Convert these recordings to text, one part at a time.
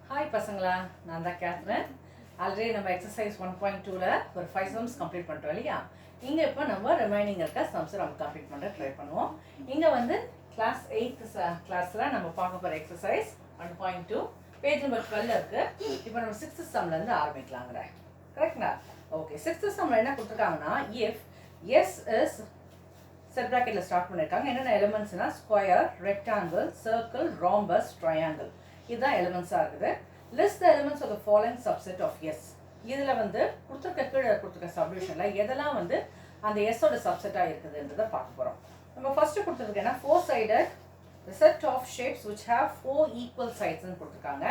Hi பசங்களா, நான் தான் கேத்ரின். ஆல்ரெடி நம்ம எக்ஸசைஸ் 1.2ல ஒரு 5 சம்ஸ் கம்ப்ளீட் பண்ணிட்டோம் இல்லையா? இங்கே இப்போ நம்ம ரிமைனிங் இருக்க சம்ஸை நம்ம கம்ப்ளீட் பண்ண ட்ரை பண்ணுவோம். இங்கே வந்து கிளாஸ் 8th கிளாஸில் நம்ம பார்க்க போகிற எக்ஸசைஸ் 1.2 பேஜ் நம்பர் 12 இருக்குது. இப்போ நம்ம 6th சம்லேருந்து ஆரம்பிக்கலாங்கிற கரெக்டா? ஓகே, 6th சம்மில் என்ன கொடுத்துருக்காங்கன்னா, இஃப் எஸ் இஸ் செட் ப்ராக்கெட்டில் ஸ்டார்ட் பண்ணியிருக்காங்க. என்னென்ன எலிமெண்ட்ஸ்னால் square, rectangle, circle, rhombus, triangle. இதுதான் எலிமெண்ட்ஸாக இருக்குது. List the elements of the following subset of S. இதில் வந்து கொடுத்துருக்க சப்டிவிஷனில் எதெல்லாம் வந்து அந்த எஸ்ஸோட சப்செட்டாக இருக்குதுன்றதை பார்க்க போகிறோம். நம்ம ஃபஸ்ட்டு கொடுத்துருக்கேன்னா 4 sided set of shapes which have 4 equal sidesன்னு கொடுத்துருக்காங்க.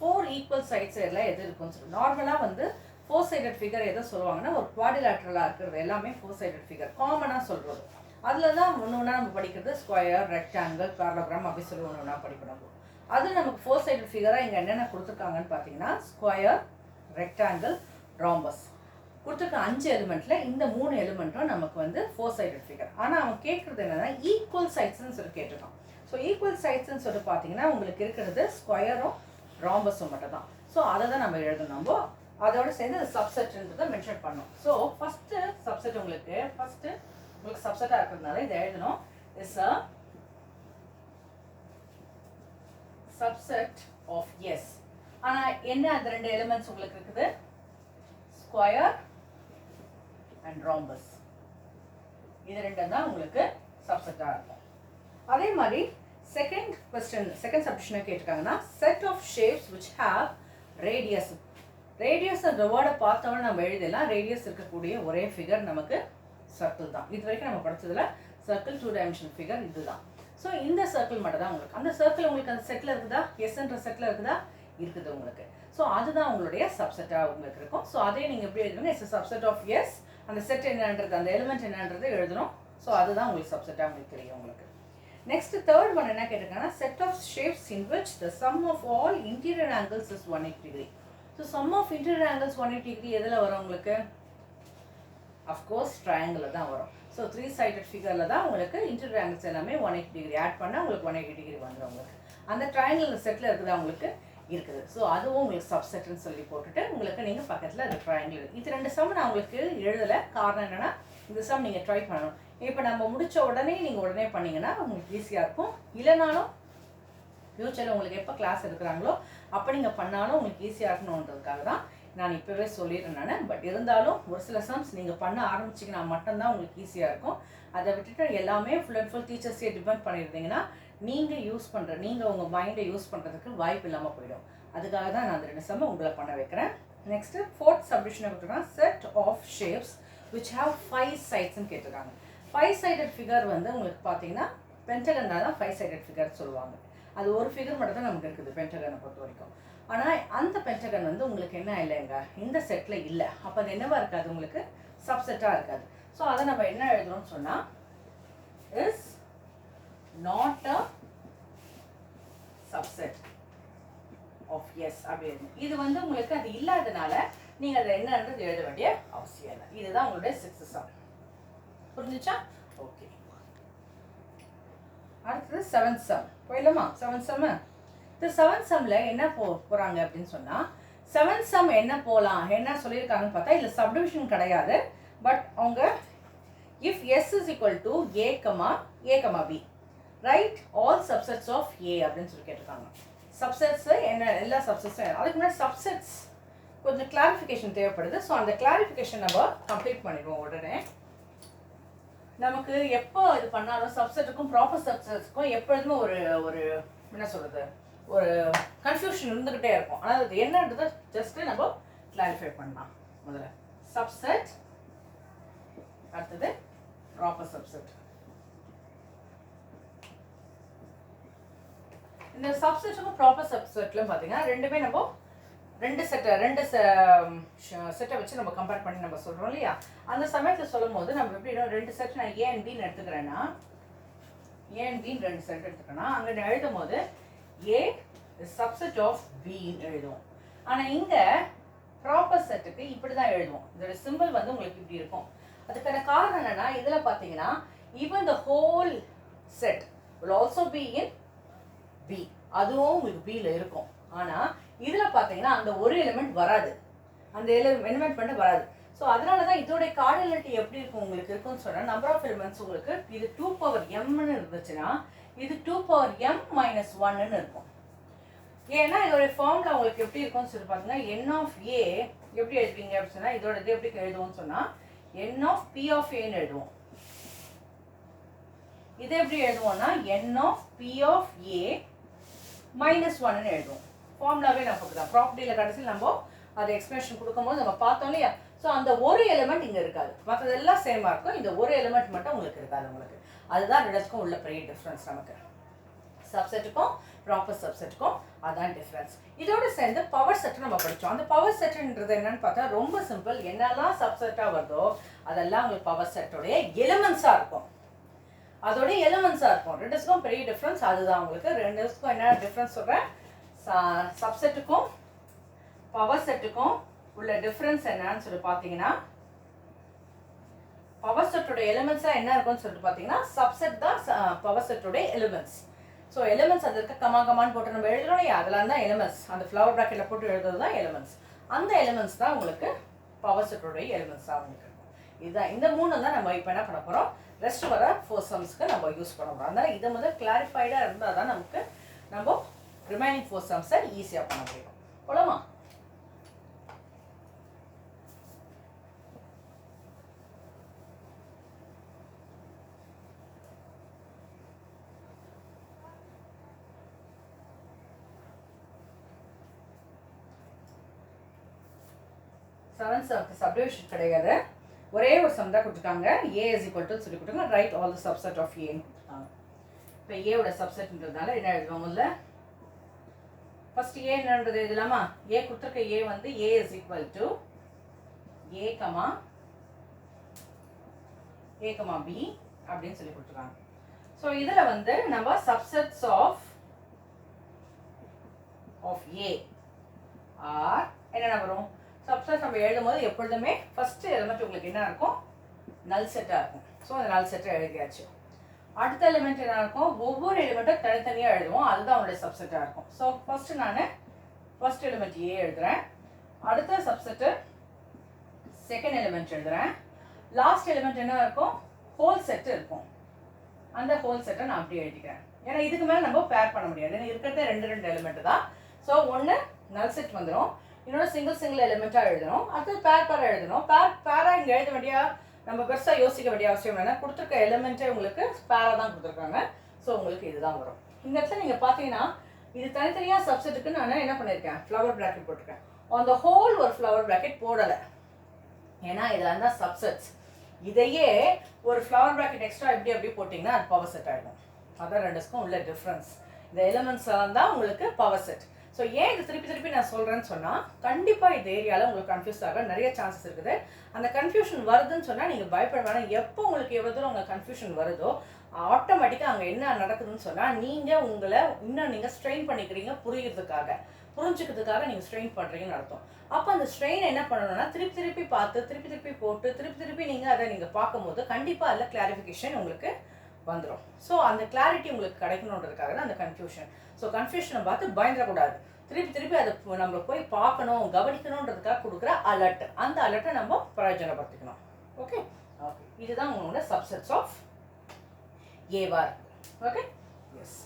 4 equal sides எல்லாம் எது இருக்குன்னு சொல்லுவோம். நார்மலாக வந்து 4 sided ஃபிகர் எதை சொல்லுவாங்கன்னா, ஒரு குவாடிலேட்ரலாக இருக்கிறது எல்லாமே 4 sided ஃபிகர் காமனாக சொல்கிறது. அதில் தான் ஒன்று ஒன்றா நம்ம படிக்கிறது ஸ்கொயர், ரெக்டாங்கிள், பேரலோகிராம் அப்படி சொல்லி ஒன்று ஒன்றா படிக்கணும். அது நமக்கு 4 sided ஃபிகராக இங்கே என்னென்ன கொடுத்துருக்காங்கன்னு பார்த்தீங்கன்னா, ஸ்கொயர், ரெக்டாங்கிள், ராம்பஸ் கொடுத்துருக்க 5 எலிமெண்ட்டில் இந்த 3 எலிமெண்ட்டும் நமக்கு வந்து 4 sided ஃபிகர். ஆனால் அவன் கேட்குறது என்னென்னா ஈக்குவல் சைட்ஸ்ன்னு சொல்லி கேட்டிருக்கான். ஸோ ஈக்குவல் சைட்ஸ்ன்னு சொல்லிட்டு பார்த்தீங்கன்னா உங்களுக்கு இருக்கிறது ஸ்கொயரும் ராம்பஸும் மட்டும் தான். ஸோ அதை தான் நம்ம எழுதணும். நம்ம அதோட சேர்ந்து அந்த சப்செட்ன்றதை மென்ஷன் பண்ணோம். ஸோ ஃபஸ்ட்டு சப்செட் உங்களுக்கு சப்செட்டாக இருக்கிறதுனால இதை எழுதணும். Is a subset of S. ஆனா என்ன அந்த ரெண்டு எலிமெண்ட்ஸ் உங்களுக்கு இருக்குது? Square and rhombus. இது ரெண்டும் தான் உங்களுக்கு சப்செட்டா இருக்கும். அதே மாதிரி செகண்ட் சப்டிஷனை கேட்டிருக்காங்கன்னா, set of shapes which have radius. Radius அந்த வேர்டை பார்த்தோம்னா நம்ம எழுதலாம். ரேடியஸ் இருக்கக்கூடிய ஒரே ஃபிகர் நமக்கு சர்க்கிள் தான். இது வரைக்கும் நம்ம படிச்சதுல சர்க்கிள் 2 dimensional ஃபிகர் இதுதான். ஸோ இந்த சர்க்கிள் மட்டும் தான் உங்களுக்கு. அந்த சர்க்கிள் உங்களுக்கு அந்த செட்டில் இருக்குதா? எஸ்ன்ற செட்டில் இருக்குதா? இருக்குது உங்களுக்கு. ஸோ அதுதான் உங்களுடைய சப்செட்டாக உங்களுக்கு இருக்கும். ஸோ அதே நீங்கள் எப்படி எழுதுங்க? It's subset of S. அந்த செட் என்னன்றது, அந்த எலிமெண்ட் என்னன்றது எழுதணும். ஸோ அதுதான் உங்களுக்கு சப்செட்டாக உங்களுக்கு தெரியும் உங்களுக்கு. நெக்ஸ்ட் தேர்ட் ஒன் என்ன கேட்டிருக்காங்கன்னா, set of shapes in which the sum of all interior angles is 180 degree. So sum of interior angles 180 degree எதில் வரும் உங்களுக்கு? அஃப்கோர்ஸ் ட்ரையாங்கிளில் தான் வரும். ஸோ 3 sided ஃபிகரில் தான் உங்களுக்கு இன்டீரியர் ஆங்கிள்ஸ் எல்லாமே 180 degree ஆட் பண்ணால் உங்களுக்கு 180 degree வந்துடும் உங்களுக்கு. அந்த ட்ரையாங்கிள் செட்டில் இருக்குதா உங்களுக்கு? இருக்குது. ஸோ அதுவும் உங்களுக்கு சப்செட்னு சொல்லி போட்டுட்டு உங்களுக்கு நீங்கள் பக்கத்தில் அந்த ட்ரையாங்கிள் இது ரெண்டு சம் நான் உங்களுக்கு எழுதலை. காரணம் என்னென்னா, இந்த சம் நீங்கள் ட்ரை பண்ணணும். இப்போ நம்ம முடித்த உடனே நீங்கள் உடனே பண்ணிங்கன்னா உங்களுக்கு ஈஸியாக இருக்கும். இல்லைனாலும் ஃப்யூச்சரில் உங்களுக்கு எப்போ கிளாஸ் எடுக்கிறாங்களோ அப்போ நீங்கள் பண்ணாலும் உங்களுக்கு ஈஸியாக இருக்கணுன்றதுக்காக தான் நான் இப்போவே சொல்லிடுறேன் நான். பட் இருந்தாலும் ஒரு சில சம்ஸ் நீங்கள் பண்ண ஆரம்பிச்சிங்கன்னா மட்டும்தான் உங்களுக்கு ஈஸியாக இருக்கும். அதை விட்டுட்டு எல்லாமே ஃபுல் அண்ட் ஃபுல் டீச்சர்ஸே டிபெண்ட் பண்ணியிருந்தீங்கன்னா நீங்கள் உங்கள் மைண்டை யூஸ் பண்ணுறதுக்கு வாய்ப்பு இல்லாமல் போயிடும். அதுக்காக தான் நான் அந்த 2 சம்மை உங்களை பண்ண வைக்கிறேன். நெக்ஸ்ட்டு 4th சப்டிஷனை கொடுத்துருக்காங்க, set of shapes which have 5 sidesன்னு கேட்டிருக்காங்க. 5 sided ஃபிகர் வந்து உங்களுக்கு பார்த்தீங்கன்னா பென்டகன்னா தான் 5 sided ஃபிகர் சொல்லுவாங்க. அது ஒரு ஃபிகர் மட்டும் தான் நமக்கு இருக்குது பென்டகனை பொறுத்த வரைக்கும். ஆனால் அந்த பென்டகன் வந்து உங்களுக்கு என்ன இல்லைங்க, இந்த செட்டில் இல்லை. அப்போ அது என்னவா இருக்காது? உங்களுக்கு சப்செட்டாக இருக்காது. ஸோ அதை நம்ம என்ன எழுதுறோம்னு சொன்னால், is not a subset of S அப்படி இருக்கும். இது வந்து உங்களுக்கு அது இல்லாதனால நீங்கள் அதை என்னன்றது எழுத வேண்டிய அவசியம் இல்லை. இதுதான் உங்களுடைய 6th சம். புரிஞ்சுச்சா? ஓகே, அடுத்தது 7th சம் போயிடலாமா? 7th சம் இந்த 7th சம்மில் என்ன போகிறாங்க அப்படின்னு சொன்னால், 7th சம் என்ன போகலாம் என்ன சொல்லியிருக்காங்கன்னு பார்த்தா, இதில் சப்டிவிஷன் கிடையாது. பட் அவங்க if S is equal to A comma B right all subsets of A அப்படின்னு சொல்லி கேட்டிருக்காங்க. சப்செட்ஸ் என்ன, எல்லா சப்செட்ஸும். அதுக்கு முன்னாடி சப்செட்ஸ் கொஞ்சம் கிளாரிஃபிகேஷன் தேவைப்படுது. ஸோ அந்த கிளாரிஃபிகேஷன் நம்ம கம்ப்ளீட் பண்ணிடுவோம் உடனே. நமக்கு எப்போ இது பண்ணாலும் சப்செட்டுக்கும் ப்ராப்பர் சப்செட்ஸுக்கும் எப்பொழுதுமே ஒரு என்ன சொல்கிறது, ஒரு கன்ஃபியூஷன் இருந்துக்கிட்டே இருக்கும். ஆனால் அது என்னன்றதை ஜஸ்ட்டு நம்ம கிளாரிஃபை பண்ணலாம். முதல்ல சப்செட், அடுத்தது ப்ராப்பர் சப்செட். இந்த சப்செட்டுக்கும் ப்ராப்பர் சப்செட்லையும் பார்த்தீங்கன்னா ரெண்டுமே நம்ம ரெண்டு செட்டை வச்சு நம்ம கம்பேர் பண்ணி நம்ம சொல்கிறோம் இல்லையா? அந்த சமயத்தில் சொல்லும் போது நம்ம எப்படி 2 செட் நான் ஏ அண்ட் பின்னு எடுத்துக்கிறேன்னா, ஏ அண்ட் பின்னு 2 செட் எடுத்துக்கிறேன்னா அங்கே எழுதும் போது ஏ சப்செட் ஆஃப் பின்னு எழுதுவோம். ஆனால் இங்கே ப்ராப்பர் செட்டுக்கு இப்படி தான் எழுதுவோம். இதோட சிம்பிள் வந்து உங்களுக்கு இப்படி இருக்கும். அதுக்கான காரணம் என்னென்னா, இதில் பார்த்தீங்கன்னா even the whole set will also be in B. அதுவும் உங்களுக்கு பியில் இருக்கும். ஆனால் இதில் பார்த்தீங்கன்னா அந்த ஒரு எலிமெண்ட் வராது, அந்த எலிமெண்ட் மட்டும் வராது. ஸோ அதனால தான் இதோடைய கார்டினாலிட்டி எப்படி இருக்கும் உங்களுக்கு இருக்குன்னு சொன்னால், நம்பர் ஆஃப் எலிமெண்ட்ஸ் உங்களுக்கு இது 2 power mன்னு இருந்துச்சுன்னா இது 2 power m minus 1ன்னு இருக்கும். ஏன்னா இதோடைய ஃபார்முலா உங்களுக்கு எப்படி இருக்கும்னு சொல்லி பார்த்தீங்கன்னா n of a எப்படி எழுதுவீங்க அப்படின்னு சொன்னால், இதோட இது எப்படி எழுதுவோம்னு சொன்னால் n of p of aன்னு எழுதுவோம். இது எப்படி எழுதுவோம்னா n of p of a minus 1ன்னு எழுதுவோம். ஃபார்முலாவே நமக்கு தான் ப்ராப்பர்ட்டியில் கடைசியில் நம்ம அது எக்ஸ்பிளேஷன் கொடுக்கும்போது நம்ம பார்த்தோம் இல்லையா. ஸோ அந்த ஒரு எலிமெண்ட் இங்கே இருக்காது, மற்றதெல்லாம் சேமாக இருக்கும், இந்த ஒரு எலிமெண்ட் மட்டும் உங்களுக்கு இருக்காது உங்களுக்கு. அதுதான் ரெண்டுக்கும் உள்ள பெரிய டிஃப்ரென்ஸ். நமக்கு சப்செட்டுக்கும் ப்ராப்பர் சப்செட்டுக்கும் அதான் டிஃப்ரென்ஸ். இதோட சேர்ந்து பவர் செட் நம்ம படித்தோம். அந்த பவர் செட்டுன்றது என்னன்னு பார்த்தா ரொம்ப சிம்பிள். என்னெல்லாம் சப்செட்டாக வருதோ அதெல்லாம் உங்களுக்கு பவர் செட்டோடைய எலிமெண்ட்ஸாக இருக்கும், அதோடைய எலிமெண்ட்ஸாக இருக்கும். ரெண்டுக்கும் பெரிய டிஃப்ரென்ஸ் அதுதான். உங்களுக்கு ரெண்டுக்கும் என்ன டிஃப்ரென்ஸ் சொல்கிறேன், சப்செட்டுக்கும் பவர் செட்டுக்கும் உள்ள டிஃப்ரென்ஸ் என்னன்னு சொல்லி பார்த்தீங்கன்னா, பவர் செட்டோட எலிமெண்ட்ஸாக என்ன இருக்கும்னு சொல்லிட்டு பார்த்தீங்கன்னா சப்செட் தான் பவர் செட்டோட எலிமெண்ட்ஸ். ஸோ எலிமெண்ட்ஸ் அது இருக்க கமான்னு போட்டு நம்ம எழுதுறோம் இல்லையா, அதெல்லாம் தான் எலிமெண்ட்ஸ். அந்த ஃப்ளவர் ப்ராக்கெட்டில் போட்டு எழுதுறது தான் எலிமெண்ட்ஸ். அந்த எலிமெண்ட்ஸ் தான் உங்களுக்கு பவர் செட்டோட எலிமெண்ட்ஸ் தான் உங்களுக்கு இருக்கும். இதுதான் இந்த மூணு தான் நம்ம இப்போ என்ன பண்ண போகிறோம், ரெஸ்ட் வர 4 சம்ஸ்க்கு நம்ம யூஸ் பண்ண போகிறோம். அதனால் இதை முதல் கிளாரிஃபைடாக இருந்தால் தான் நமக்கு நம்ம ரிமைனிங் 4 சம்ஸை ஈஸியாக பண்ண முடியும். போலாமா? சப்டிவிஷன் கிடையாது, ஒரே ஒரு சம் தான் கொடுத்துருக்காங்க. a is equal to சொல்லி கொடுத்துருக்காங்க, right all the subset of a கொடுத்துருக்காங்க. இப்போ ஏவோட சப்செட்ன்றதுனால என்ன எழுதுவோம், முதல்ல ஃபர்ஸ்ட் a என்னன்றது எழுதலாமா. a கொடுத்துருக்க a வந்து a is equal to a, b அப்படின்னு சொல்லி கொடுத்துருக்காங்க. ஸோ இதில் வந்து நம்ம சப்செட்ஸ் ஆஃப் a ஆர் என்னென்ன வரும், சப்செட் நம்ம எழுதும் போது எப்பொழுதுமே ஃபர்ஸ்ட் எலிமெண்ட் உங்களுக்கு என்ன இருக்கும், நல் செட்டாக இருக்கும். ஸோ அந்த நல் செட்டை எழுதியாச்சு. அடுத்த எலிமெண்ட் என்ன இருக்கும், ஒவ்வொரு எலிமெண்ட்டும் தனித்தனியாக எழுதுவோம், அதுதான் அவங்களுடைய சப்செட்டாக இருக்கும். ஸோ ஃபர்ஸ்ட் நான் ஃபர்ஸ்ட் எலிமெண்ட் ஏ எழுதுறேன், அடுத்த சப்செட்டு செகண்ட் எலிமெண்ட் எழுதுறேன், லாஸ்ட் எலிமெண்ட் என்ன இருக்கும், ஹோல் செட்டு இருக்கும். அந்த ஹோல் செட்டை நான் அப்படியே எழுதிக்கிறேன். ஏன்னா இதுக்கு மேலே நம்ம பேர் பண்ண முடியாது, ஏன்னா இருக்கிறதே ரெண்டு எலிமெண்ட் தான். ஸோ ஒன்று நல் செட் வந்துடும், இன்னொன்று சிங்கிள் எலிமெண்ட்டாக எழுதணும், அடுத்து பேராக எழுதணும். பேராக இங்கே எழுத வேண்டிய நம்ம பெருசாக யோசிக்க வேண்டிய அவசியம் என்ன, கொடுத்துருக்க எலிமெண்ட்டே உங்களுக்கு பேராக தான் கொடுத்துருக்காங்க. ஸோ உங்களுக்கு இதுதான் வரும். இந்த இடத்துல நீங்கள் பார்த்தீங்கன்னா இது தனித்தனியாக சப்செட்டுக்கு நான் என்ன பண்ணியிருக்கேன், ஃப்ளவர் ப்ராக்கெட் போட்டிருக்கேன். ஆன் த ஹோல் ஒரு ஃப்ளவர் ப்ராக்கெட் போடலை, ஏன்னா இதெல்லாம் தான் சப்செட்ஸ். இதையே ஒரு ஃப்ளவர் ப்ராக்கெட் எக்ஸ்ட்ரா எப்படி போட்டிங்கன்னா அது பவர் செட் ஆகிடும். அதான் ரெண்டுக்கும் உள்ள டிஃப்ரென்ஸ். இந்த எலிமெண்ட்ஸ் எல்லாம் தான் உங்களுக்கு பவர் செட். ஸோ ஏன் இது திருப்பி நான் சொல்கிறேன்னு சொன்னால், கண்டிப்பாக இந்த ஏரியாவில் உங்களுக்கு கன்ஃபியூஸ் ஆக நிறைய சான்சஸ் இருக்குது. அந்த கன்ஃபியூஷன் வருதுன்னு சொன்னால் நீங்கள் பயப்பட வேணாம். எப்போ உங்களுக்கு எவ்வளோ தூரம் உங்கள் கன்ஃபியூஷன் வருதோ ஆட்டோமேட்டிக்காக அங்கே என்ன நடக்குதுன்னு சொன்னால், நீங்கள் உங்களை இன்னும் நீங்கள் ஸ்ட்ரெயின் பண்ணிக்கிறீங்க, புரிஞ்சுக்கிறதுக்காக நீங்கள் ஸ்ட்ரெயின் பண்ணுறீங்கன்னு அர்த்தம். அப்போ அந்த ஸ்ட்ரெயின் என்ன பண்ணணும்னா திருப்பி பார்த்து திருப்பி போட்டு திருப்பி நீங்கள் அதை நீங்கள் பார்க்கும்போது கண்டிப்பாக அதில் கிளாரிஃபிகேஷன் உங்களுக்கு வந்துடும். ஸோ அந்த கிளாரிட்டி உங்களுக்கு கிடைக்கணுன்றதுக்காக தான் அந்த கன்ஃபியூஷன். ஸோ கன்ஃபியூஷனை பார்த்து பயந்துடக்கூடாது, திருப்பி அதை நம்ம போய் பார்க்கணும், கவனிக்கணுன்றதுக்காக கொடுக்குற அலர்ட். அந்த அலர்ட்டை நம்ம பிரயோஜனப்படுத்திக்கணும். ஓகே, இதுதான் உங்களோட சப்செட்ஸ் ஆஃப் ஏவா இருக்கு. Okay, S.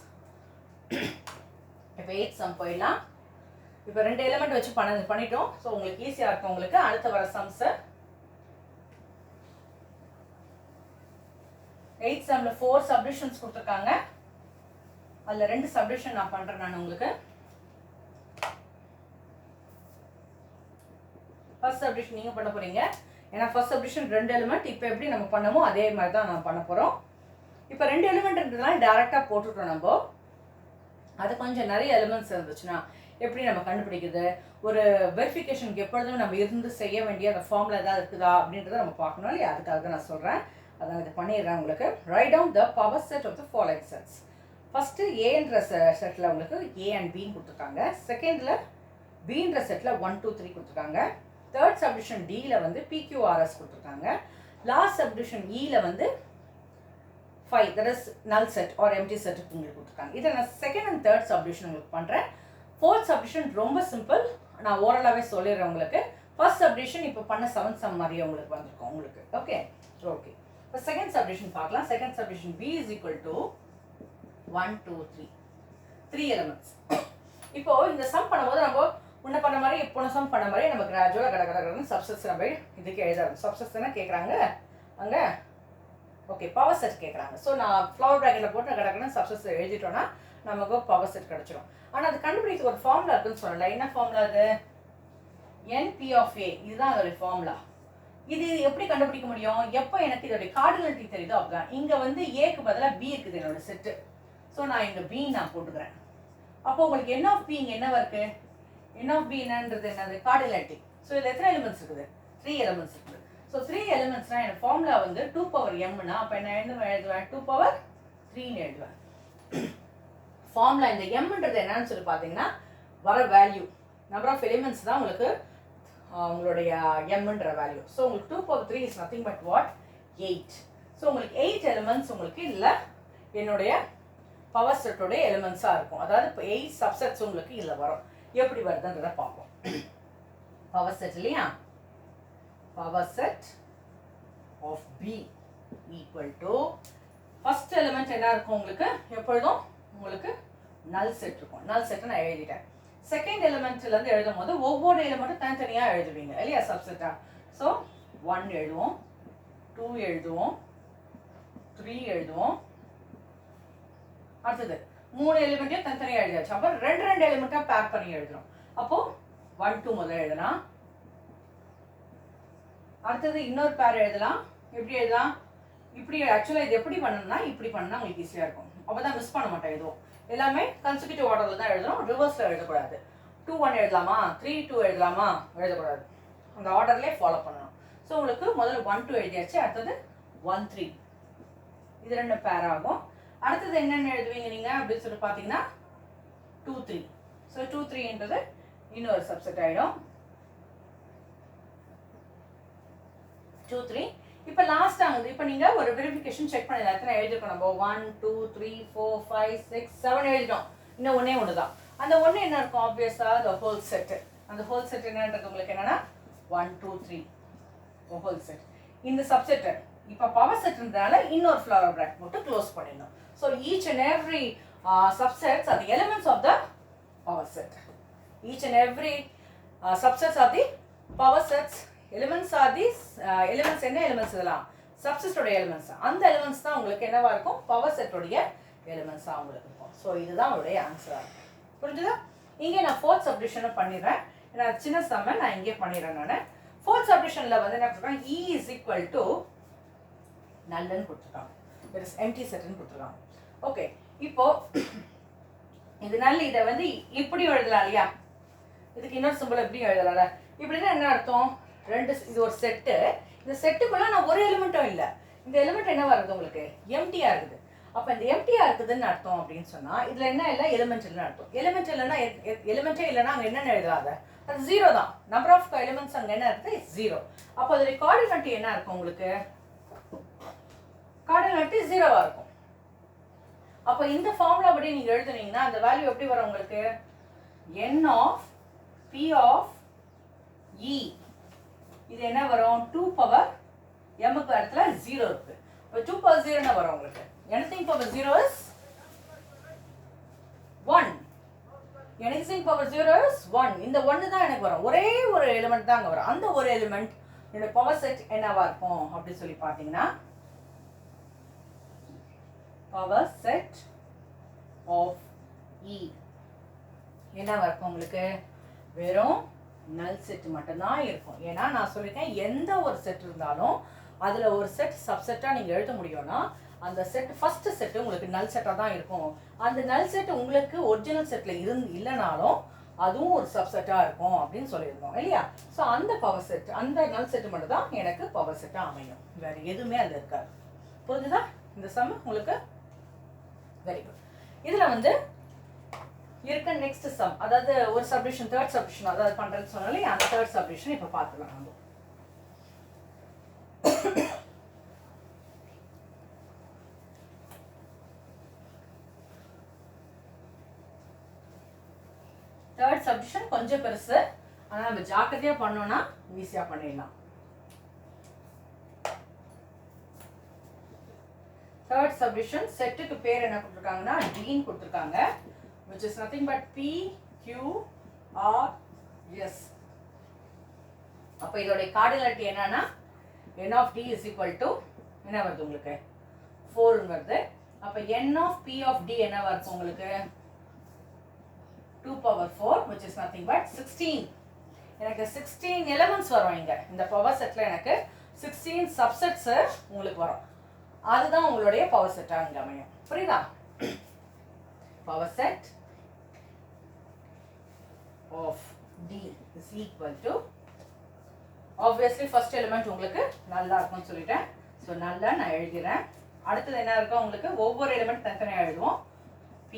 இப்போ 8th சம் போயிடலாம். இப்போ 2 எலிமெண்ட் வச்சு பண்ணிட்டோம். ஸோ உங்களுக்கு ஈஸியாக இருக்கும். உங்களுக்கு அடுத்த வர சம்ஸை 8th சம்ல 4 சப்டிவிஷன்ஸ் கொடுத்துருக்காங்க. அதில் 2 சப்டிவிஷன் நான் பண்ணுறேன். நான் உங்களுக்கு ஃபர்ஸ்ட் சப்டிவிஷன் நீங்கள் பண்ண போகிறீங்க, ஏன்னா ஃபர்ஸ்ட் சப்டிவிஷன் 2 எலிமெண்ட். இப்போ எப்படி நம்ம பண்ணமோ அதே மாதிரி தான் நான் பண்ண போகிறோம். இப்போ 2 எலிமெண்ட்ன்றதுனால டேரெக்டாக போட்டுட்டோம் நம்ம. அது கொஞ்சம் நிறைய எலிமெண்ட்ஸ் இருந்துச்சுன்னா எப்படி நம்ம கண்டுபிடிக்குது, ஒரு வெரிஃபிகேஷனுக்கு எப்பொழுதும் நம்ம இருந்து செய்ய வேண்டிய அந்த ஃபார்முலா ஏதாவது இருக்குதா அப்படின்றத நம்ம பார்க்கணும் இல்லையா. அதுக்காக தான் நான் சொல்கிறேன். அதான் இது பண்ணிடுறேன் உங்களுக்கு. Write down the power set of the following sets. First ஏன்ற செட்டில் உங்களுக்கு ஏ அண்ட் பின்னு கொடுத்துருக்காங்க. செகண்டில் பின்ற செட்டில் 1 2 3 கொடுத்துருக்காங்க. தேர்ட் சப்டிவிஷன் டியில் வந்து PQRS கொடுத்துருக்காங்க. லாஸ்ட் சப்டிவிஷன் இயில் வந்து 5, that is null set or empty set உங்களுக்கு கொடுத்துருக்காங்க. இதை நான் செகண்ட் அண்ட் தேர்ட் சப்டிவிஷன் உங்களுக்கு பண்ணுறேன். ஃபோர்த் சப்டிஷன் ரொம்ப சிம்பிள், நான் ஓரலாகவே சொல்லிடுறேன் உங்களுக்கு. ஃபர்ஸ்ட் சப்டிஷன் இப்போ பண்ண 7th சம் மாதிரியே உங்களுக்கு வந்திருக்கும் உங்களுக்கு. Okay okay. இப்போ செகண்ட் சப்டிஷன் பார்க்கலாம். Second subdivision b is equal to 1 2 3 3 elements. இப்போ இந்த சம் பண்ணும்போது நம்ம முன்ன பண்ண மாதிரி போன சம் பண்ண மாதிரி நம்ம கிராஜுவலாக கடகடன்னு சப்செட்ஸ் நம்ம இதுக்கு எழுதணும். சப்செட்ஸ் என்ன கேட்குறாங்க அங்கே? ஓகே, பவர் செட் கேட்குறாங்க. ஸோ நான் ஃப்ளவர் ப்ராக்கெட்டில் போட்டு கடகடன்னு சப்செட்ஸ் எழுதிட்டோன்னா நமக்கு பவர் செட் கிடச்சிடும். ஆனால் அது கண்டுபிடிக்க ஒரு ஃபார்முலா இருக்குன்னு சொல்லலை. என்ன ஃபார்முலா அது? NP of A, இதுதான் அதோடைய ஃபார்முலா. இது எப்படி கண்டுபிடிக்க முடியும்? எப்போ எனக்கு இதோடைய கார்டினலிட்டி தெரியுதோ அப்பதான். இங்கே வந்து ஏக்கு பதிலாக B இருக்குது என்னோட செட்டு. ஸோ நான் இங்கே B நான் போட்டுக்கிறேன். அப்போ உங்களுக்கு N of B இங்கே என்னவா இருக்கு? N of B என்னன்றது என்னது? கார்டினலிட்டி. ஸோ இதில் எத்தனை எலிமெண்ட்ஸ் இருக்குது? 3 எலிமெண்ட்ஸ் இருக்குது. ஸோ 3 எலிமெண்ட்ஸ்னால் எனக்கு ஃபார்முலா வந்து 2 power mனா அப்போ என்ன எழுதுவேன்? 2 power 3ன்னு எழுதுவேன். ஃபார்முலா இந்த mன்றது என்னன்னு சொல்லி பார்த்தீங்கன்னா வர வேல்யூ, நம்பர் ஆஃப் எலிமெண்ட்ஸ் தான் உங்களுக்கு உங்களுடைய mன்ற வேல்யூ. ஸோ உங்களுக்கு 2 power 3 is nothing but what? 8. So உங்களுக்கு 8 எலிமெண்ட்ஸ் உங்களுக்கு இல்லை என்னுடைய பவர் செட்டோடைய எலிமெண்ட்ஸாக இருக்கும். அதாவது இப்போ 8 சப்செட்ஸ் உங்களுக்கு இதில் வரும். எப்படி வருதுன்றதை பார்ப்போம். பவர் செட் இல்லையா? Power set of B equal to first element என்ன இருக்கும் உங்களுக்கு? எப்பொழுதும் உங்களுக்கு நல் செட் இருக்கும். நல் செட்டை நான் எழுதிட்டேன். செகண்ட் எலிமெண்ட்லேருந்து எழுதும் போது ஒவ்வொரு எலிமெண்ட்டும் தனித்தனியாக எழுதுவீங்க இல்லையா சப்செட்டாக. ஸோ 1 எழுதுவோம், 2 எழுதுவோம், 3 எழுதுவோம். அடுத்தது 3 எலிமெண்ட்டையும் தனித்தனியாக எழுதியாச்சு. அப்போ 2 எலிமெண்ட்டாக பேக் பண்ணி எழுதுறோம். அப்போது 1 2 முதல்ல எழுதலாம். அடுத்தது இன்னொரு பேர் எழுதலாம். எப்படி எழுதலாம்? இப்படி ஆக்சுவலாக இது எப்படி பண்ணணும்னா இப்படி பண்ணால் உங்களுக்கு ஈஸியாக இருக்கும். அப்போ தான் மிஸ் பண்ண மாட்டேன். எதுவும் எல்லாமே கன்சிக்யூட்டிவ் ஆர்டரில் தான் எழுதணும். ரிவர்ஸில் எழுதக்கூடாது. 2 1 எழுதலாமா, 3 2 எழுதலாமா, எழுதக்கூடாது. அந்த ஆர்டர்லேயே ஃபாலோ பண்ணணும். ஸோ உங்களுக்கு முதல்ல 1 2 எழுதியாச்சு. அடுத்தது 1 3, இது 2 பேர் ஆகும். அடுத்தது என்னென்ன எழுதுவீங்க நீங்கள் அப்படின்னு சொல்லி பார்த்தீங்கன்னா 2 3. ஸோ 2 3ன்றது இன்னொரு சப்செட் ஆகிடும். 2 3. இப்போ லாஸ்ட் ஆகுது. இப்போ நீங்கள் ஒரு வெரிஃபிகேஷன் செக் பண்ணி எத்தனை எழுதிருக்கோம் நம்ம? 1 2 3 4 5 6 7 எழுதிட்டோம். இன்னும் ஒன்று தான். அந்த ஒன்று என்ன இருக்கும்? ஆப்வியஸாக அந்த ஹோல் செட்டு. அந்த ஹோல் செட் என்னன்றது உங்களுக்கு என்னன்னா 1 2 3 ஹோல் செட். இந்த சப்செட்டு இப்போ பவர் செட்ன்றதால இன்னொரு ஃப்ளவர் பிராக்கெட் போட்டு க்ளோஸ் பண்ணிடணும். So each and every subsets are the elements of the power set. Each and every subsets are the power sets. Elements are these elements. என்ன elements இதெல்லாம்? சப்செட்டோட elements. அந்த elements தான் உங்களுக்கு என்னவா இருக்கும்? பவர் செட்டோடைய எலிமெண்ட்ஸாக உங்களுக்கு இருக்கும். ஸோ இதுதான் உங்களுடைய ஆன்சராக இருக்கும். புரிஞ்சுதா? இங்கே நான் ஃபோர்த் சப்டிஷனும் பண்ணிடுறேன். நான் சின்ன சம்மை நான் இங்கே பண்ணிடுறேன். நான் ஃபோர்த் சப்டிஷனில் வந்து என்ன கொடுத்துருக்காங்க? E இஸ் ஈக்குவல் டு நல்லன்னு கொடுத்துருக்காங்க. இட் இஸ் எம்டி செட்னு கொடுத்துருக்காங்க. ஓகே, இப்போ இது நல்ல இதை வந்து இப்படி எழுதலாம் இல்லையா? இதுக்கு இன்னொரு சிம்பிள் எப்படி எழுதலாம்ல? இப்படின்னா என்ன அர்த்தம்? இது ஒரு செட்டு. இந்த செட்டுக்குள்ள நான் ஒரு எலிமெண்ட்டும் இல்லை. இந்த எலிமெண்ட் என்ன வருது உங்களுக்கு? எம்டியா இருக்குது. அப்போ இந்த எம்டியா இருக்குதுன்னு அர்த்தம் அப்படின்னு சொன்னா இதுல என்ன இல்லை? எலிமெண்ட் இல்லைன்னு அர்த்தம். எலிமெண்ட் இல்லைன்னா எலிமெண்ட்டே இல்லைன்னா அங்கே என்னென்ன எழுதாத? அது 0 தான். நம்பர் ஆஃப் எலிமெண்ட்ஸ் அங்கே என்ன இருக்குது? 0. அப்போ அதோடைய கார்டினலிட்டி என்ன இருக்கும் உங்களுக்கு? கார்டினலிட்டி 0வா இருக்கும். அப்போ இந்த ஃபார்முலா படி நீங்க எழுதுனீங்கன்னா அந்த வேல்யூ எப்படி வரும் உங்களுக்கு? n of p of e. இது என்ன வரும்? 2 பவர் mக்கு இடத்துல 0 இருக்கு. இப்போ 2 பவர் 0 என்ன வரும் உங்களுக்கு? anything power 0 is 1. anything power 0 is 1. இந்த 1 தான் எனக்கு வரும். ஒரே ஒரு எலிமெண்ட் தான் அங்கே வரும். அந்த ஒரு எலிமெண்ட் என்னோட பவர் செட் என்னவா இருக்கும் அப்படின்னு சொல்லி பார்த்தீங்கன்னா பவர் செட் ஆஃப் E என்னவா இருக்கும் உங்களுக்கு? வெறும் நல் செட் மட்டும்தான் இருக்கும். ஏன்னா நான் சொல்லியிருக்கேன் எந்த ஒரு செட் இருந்தாலும் அதில் ஒரு செட் சப்செட்டாக நீங்கள் எழுத முடியும்னா அந்த செட் ஃபர்ஸ்ட் செட்டு உங்களுக்கு நல் செட்டாக தான் இருக்கும். அந்த நல் செட் உங்களுக்கு ஒரிஜினல் செட்டில் இல்லைனாலும் அதுவும் ஒரு சப்செட்டாக இருக்கும் அப்படின்னு சொல்லியிருந்தோம் இல்லையா? ஸோ அந்த பவர் செட், அந்த நல் செட்டு மட்டும் தான் எனக்கு பவர் செட்டாக அமையும். வேறு எதுவுமே அதில் இருக்காது. புரிஞ்சுதா இந்த சம் உங்களுக்கு? Very good. இதில் வந்து இருக்க நெக்ஸ்ட் சம், அதாவது ஒரு சப்டிஷன் தேர்ட் சப்டிஷன் அதாவது பண்ணுறதுன்னு சொன்னாலே அந்த தேர்ட் சப்டிஷன் இப்போ பார்த்துக்கலாம் நம்ம. கொஞ்சம் பெருசு, ஆனால் நம்ம ஜாக்கிரதையாக பண்ணோம்னா ஈஸியாக பண்ணிடலாம். தேர்ட் சப்டிவிஷன் செட்டுக்கு பேர் என்ன கொடுத்துருக்காங்கன்னா டீன் கொடுத்துருக்காங்க, which is nothing but P, Q, R, S. அப்போ இதோடைய கார்டினாலிட்டி என்னன்னா n of D is equal to என்ன வருது உங்களுக்கு 4 வருது. அப்போ n of P of D என்ன வருது உங்களுக்கு 2 power 4, which is nothing but 16. எனக்கு 16 elements வரும் இங்க இந்த பவர் செட்ல, எனக்கு 16 சப்செட்ஸ் உங்களுக்கு வரும். அதுதான் உங்களுடைய பவர் செட்டா இங்க அமையும். புரியுதா? Power set of D is equal to, obviously first element உங்களுக்கு நல்லா இருக்கும்னு சொல்லிட்டேன். ஸோ நல்லா நான் எழுதிறேன். அடுத்தது என்ன இருக்கும் உங்களுக்கு, ஒவ்வொரு எலிமெண்ட் தனித்தனியாக எழுதுவோம். P,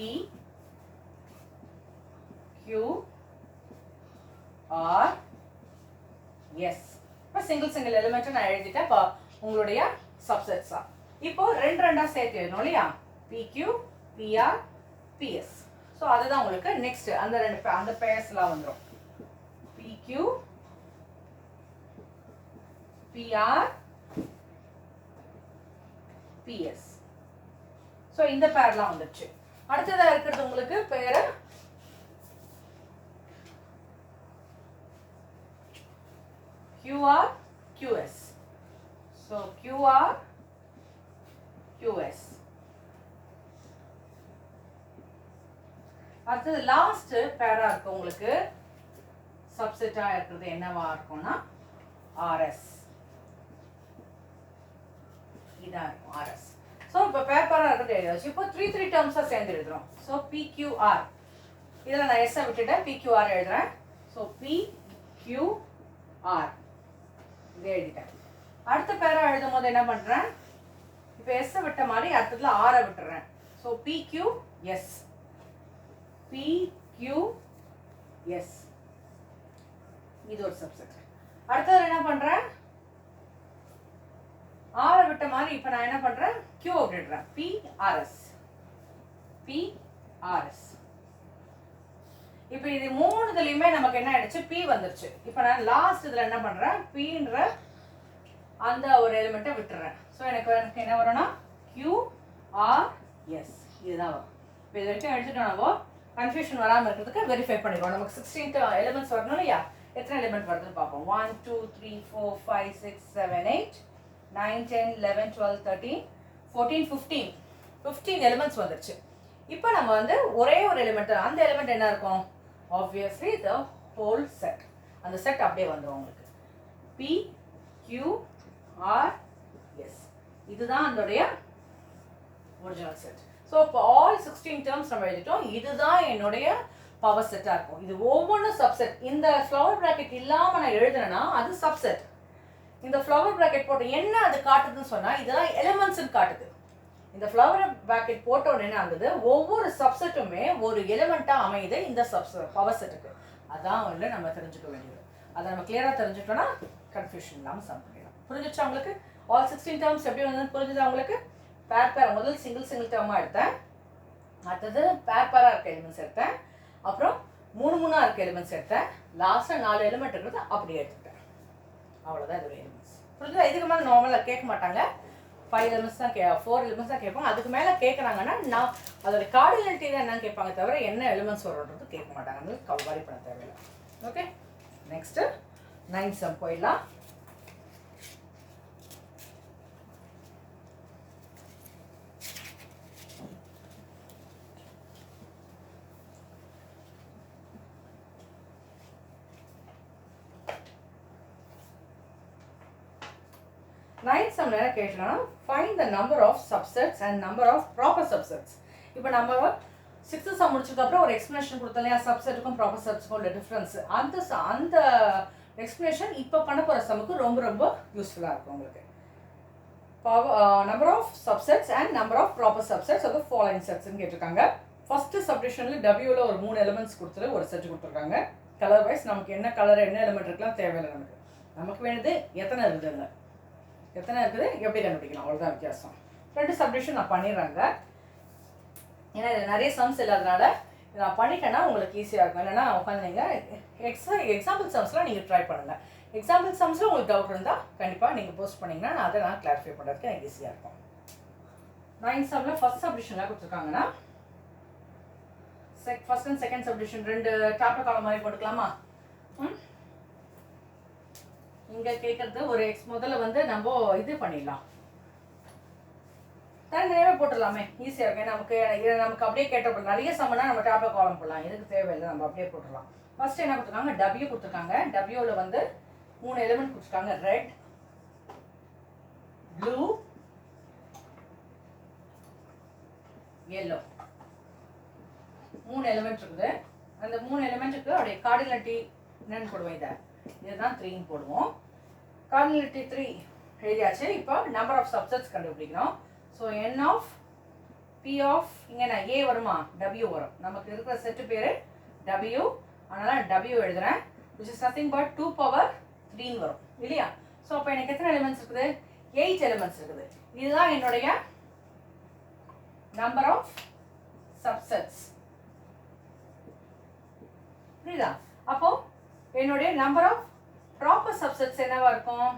Q, R, S. இப்போ சிங்கிள் எலிமெண்ட் நான் எழுதிட்டேன். இப்போ உங்களுடைய சப்செட்ஸா இப்போ ரெண்டா சேர்த்து எழுதணும் இல்லையா, PQ, PR, PS. ஸோ அதுதான் உங்களுக்கு நெக்ஸ்ட் அந்த பேர்ஸ்லாம் வந்துடும். PQ, PR, PS. ஸோ இந்த பேர்லாம் வந்துடுச்சு. அடுத்ததா இருக்கிறது உங்களுக்கு பேரு QR, QS. So QR, QS. அடுத்தது லாஸ்ட் பேரா இருக்கு உங்களுக்கு சப்செட்டா இருக்கிறது என்னவா இருக்கும்னா RS. இதா இருக்கும் RS. ஸோ இப்போ பேப்பரா இருக்கிறது எழுதாச்சு. இப்போ 3 டேர்ம்ஸா சேர்ந்து எழுதுறோம். ஸோ PQR, இதில் நான் எஸ்ஸை விட்டுட்டேன், PQR எழுதுறேன். ஸோ PQR இதை எழுதிட்டேன். அடுத்த பேரா எழுதும் போது என்ன பண்றேன், இப்போ எஸ்ஸை விட்ட மாதிரி அடுத்ததுல ஆரை விட்டுறேன். ஸோ PQS, PQS இது ஒரு சப்செட். அடுத்தது என்ன பண்றேன், ஆரை விட்ட மாதிரி இப்போ நான் என்ன பண்றேன், Q விட்டுடுறேன். PRS, PRS. இப்போ இது மூணுதுலயுமே நமக்கு என்ன ஆயிடுச்சு, P வந்துருச்சு. இப்போ நான் லாஸ்ட் இதுல என்ன பண்றேன், Pன்ற அந்த ஒரு எலிமெண்ட்டை விட்டுறேன். ஸோ எனக்கு என்ன வரும்னா QRS இதுதான் வரும். இப்போ இது வரைக்கும் எடுத்துட்டோம். நம்ம கன்ஃபியூஷன் வராமல் இருக்கிறதுக்கு வெரிஃபை பண்ணிடுவோம். நமக்கு 16 எலிமெண்ட்ஸ் வரணும் இல்லையா, எத்தனை எலிமெண்ட் வருதுன்னு பார்ப்போம். 1 2 3 4 5 6 7 8 9 10 11 12 13 14 15 எலிமெண்ட்ஸ் வந்துருச்சு. இப்போ நம்ம வந்து ஒரே ஒரு எலிமெண்ட், அந்த எலிமெண்ட் என்ன இருக்கும், ஆப்வியஸ்லி த ஹோல் செட். அந்த செட் அப்படியே வந்துடும் உங்களுக்கு. PQRS இதுதான் அதோடைய ஒரிஜினல் செட். ஸோ இப்போ ஆல் 16 டேர்ம்ஸ் நம்ம எழுதிட்டோம். இதுதான் என்னுடைய பவர் செட்டாக இருக்கும். இது ஒவ்வொன்றும் சப்செட். இந்த ஃப்ளவர் ப்ராக்கெட் இல்லாமல் நான் எழுதுனேன்னா அது சப்செட். இந்த ஃப்ளவர் ப்ராக்கெட் போட்டு என்ன அது காட்டுதுன்னு சொன்னால் இதெல்லாம் எலிமெண்ட்ஸ்ன்னு காட்டுது. இந்த ஃப்ளவர் ப்ராக்கெட் போட்ட உடனே என்ன ஆகுது, ஒவ்வொரு சப்செட்டுமே ஒரு எலிமெண்ட்டாக அமையுது இந்த பவர் செட்டுக்கு. அதான் வந்து நம்ம தெரிஞ்சுக்க வேண்டியது. அதை நம்ம கிளியராக தெரிஞ்சுட்டோம்னா கன்ஃபியூஷன் இல்லாமல் சம் பண்ணிடலாம். புரிஞ்சிச்சா உங்களுக்கு? ஆல் 16 டேர்ம்ஸ் எப்படி வந்து புரிஞ்சுதா உங்களுக்கு? பேர் முதல் சிங்கிள் டேர்மாக எடுத்தேன். அடுத்தது பேராக இருக்க எலிமெண்ட்ஸ் எடுத்தேன். அப்புறம் 3 இருக்க எலிமெண்ட்ஸ் எடுத்தேன். லாஸ்ட்டாக 4 எலிமெண்ட் இருக்கிறது அப்படியே எடுத்துட்டேன். அவ்வளோதான் இதோட எலிமெண்ட்ஸ். புரிஞ்சுதா? இதுக்கு மேலே நார்மலாக கேட்க மாட்டாங்க. 5 எலிமெண்ட்ஸ் தான் 4 எலிமெண்ட்ஸ் தான் கேட்பாங்க. அதுக்கு மேலே கேட்குறாங்கன்னா நான் அதோட கார்டினாலிட்டி தான் என்னன்னு கேட்பாங்க, தவிர என்ன எலிமெண்ட்ஸ் வரும்ன்றது கேட்க மாட்டாங்க. கவலை பண்ண தேவையில்லை. ஓகே, நெக்ஸ்ட்டு 9 சம் போயிடலாம். Ninth sum என்ன கேட்டோம்னா find the number of subsets and number of proper subsets. இப்போ நம்ம 6th sum முடிச்சதுக்கு அப்புறம் ஒரு எக்ஸ்பிளனேஷன் கொடுத்தோம் இல்லையா, சப்செட்டுக்கும் ப்ராப்பர் சப்செட்டுக்கும் உள்ள டிஃபரன்ஸ். அந்த எக்ஸ்பிளனேஷன் இப்போ பண்ண போகிற சம்முக்கு ரொம்ப யூஸ்ஃபுல்லாக இருக்கும் உங்களுக்கு. Number of subsets and number of proper subsets அது ஃபாலோயிங் செட்ஸ்ன்னு கேட்டிருக்காங்க. ஃபர்ஸ்ட் சப்டிஷனில் டபிள்யூவில் ஒரு 3 எலிமெண்ட்ஸ் கொடுத்துட்டு ஒரு செட் கொடுத்துருக்காங்க. கலர் வைஸ் நமக்கு என்ன கலர் என்ன எலிமெண்ட் இருக்கலாம் தேவையில்லை. நமக்கு வேணுது எத்தனை இருக்குதுங்க, எத்தனை இருக்குது எப்படி கண்டுபிடிக்கலாம், அவ்வளோதான் வித்தியாசம். 2 சப்டிஷன் நான் பண்ணிடுறாங்க. ஏன்னா இதில் நிறைய சம்ஸ் இல்லாதனால நான் பண்ணிட்டேன்னா உங்களுக்கு ஈஸியாக இருக்கும். இல்லைன்னா உட்காந்து நீங்கள் எக்ஸாம்பிள் சம்ஸ்லாம் நீங்கள் ட்ரை பண்ணுங்கள். எக்ஸாம்பிள் சம்ஸில் உங்களுக்கு டவுட் இருந்தால் கண்டிப்பாக நீங்கள் போஸ்ட் பண்ணிங்கன்னா நான் அதை கிளாரிஃபை பண்ணுறதுக்கு எனக்கு ஈஸியாக இருக்கும். 9th சம்மில் ஃபர்ஸ்ட் சப்டிஷனில் கொடுத்துருக்காங்கன்னா ஃபர்ஸ்ட் அண்ட் செகண்ட் சப்டிஷன் 2 டாப்ல காலம் மாதிரி போட்டுக்கலாமா? இங்கே கேட்குறது ஒரு முதல்ல வந்து நம்ம இது பண்ணிடலாம், தனியாக போட்டுடலாமே, ஈஸியாக இருக்கும். நமக்கு அப்படியே கேட்டப்போ நிறைய சம்மனா நம்ம டாப்ல காலம் போடலாம், எதுக்கு தேவையில்லை, நம்ம அப்படியே போட்டுடலாம். ஃபர்ஸ்ட் என்ன கொடுத்துருக்காங்க, டபிள்யூ கொடுத்துருக்காங்க. டபிள்யூவில் வந்து 3 எலிமெண்ட் கொடுத்துருக்காங்க, ரெட், ப்ளூ, எல்லோ. 3 எலிமெண்ட் இருக்குது. அந்த 3 எலிமெண்ட்டுக்கு அப்படியே கார்டினலிட்டி என்னன்னு போடுவோம், இதுதான் 3ன்னு போடுவோம். கார்டினலிட்டி 3 எழுதியாச்சு. இப்போ நம்பர் ஆஃப் சப்செட்ஸ் கண்டுபிடிக்கணும். So n of p of இங்கே நான் a வருமா, w வரும். நமக்கு இருக்கிற செட்டு பேர் w, அதனால் w எழுதுறேன், which is nothing but 2 power 3 வரும் இல்லையா? ஸோ அப்போ எனக்கு எத்தனை எலிமெண்ட்ஸ் இருக்குது, 8 எலிமெண்ட்ஸ் இருக்குது. இதுதான் என்னுடைய நம்பர் ஆஃப் சப்செட்ஸ். புரியுதா? அப்போ என்னுடைய நம்பர் ஆஃப் ப்ராப்பர் சப்செட்ஸ் என்னவா இருக்கும்,